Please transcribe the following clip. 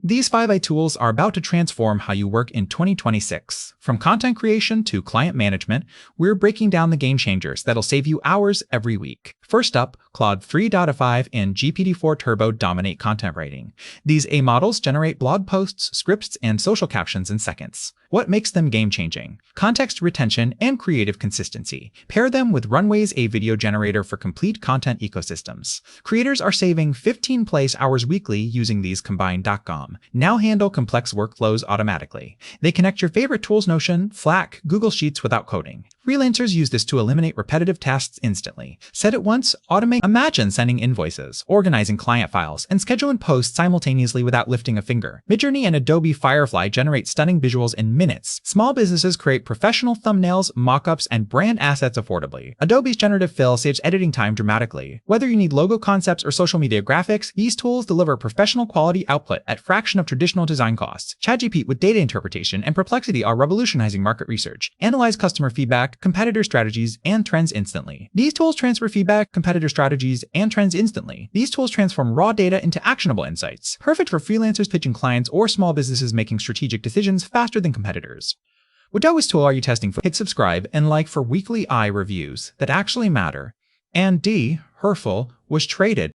These 5i tools are about to transform how you work in 2026. From content creation to client management, we're breaking down the game changers that'll save you hours every week. First up, Claude 3.5 and GPT-4 Turbo dominate content writing. These A models generate blog posts, scripts, and social captions in seconds. What makes them game-changing? Context retention and creative consistency. Pair them with Runway's A video generator for complete content ecosystems. Creators are saving 15 place hours weekly using these combined.com. Now handle complex workflows automatically. They connect your favorite tools Notion, Slack, Google Sheets without coding. Freelancers use this to eliminate repetitive tasks instantly. Set it once, automate. Imagine sending invoices, organizing client files, and scheduling posts simultaneously without lifting a finger. Midjourney and Adobe Firefly generate stunning visuals in minutes. Small businesses create professional thumbnails, mockups, and brand assets affordably. Adobe's generative fill saves editing time dramatically. Whether you need logo concepts or social media graphics, these tools deliver professional quality output at a fraction of traditional design costs. ChatGPT with data interpretation and Perplexity are revolutionizing market research. Analyze customer feedback, competitor strategies, and trends instantly. These tools transfer feedback, competitor strategies, and trends instantly. These tools transform raw data into actionable insights. Perfect for freelancers pitching clients or small businesses making strategic decisions faster than competitors. What Adobe's tool are you testing for? Hit subscribe and like for weekly reviews that actually matter. And D, Herful, was traded.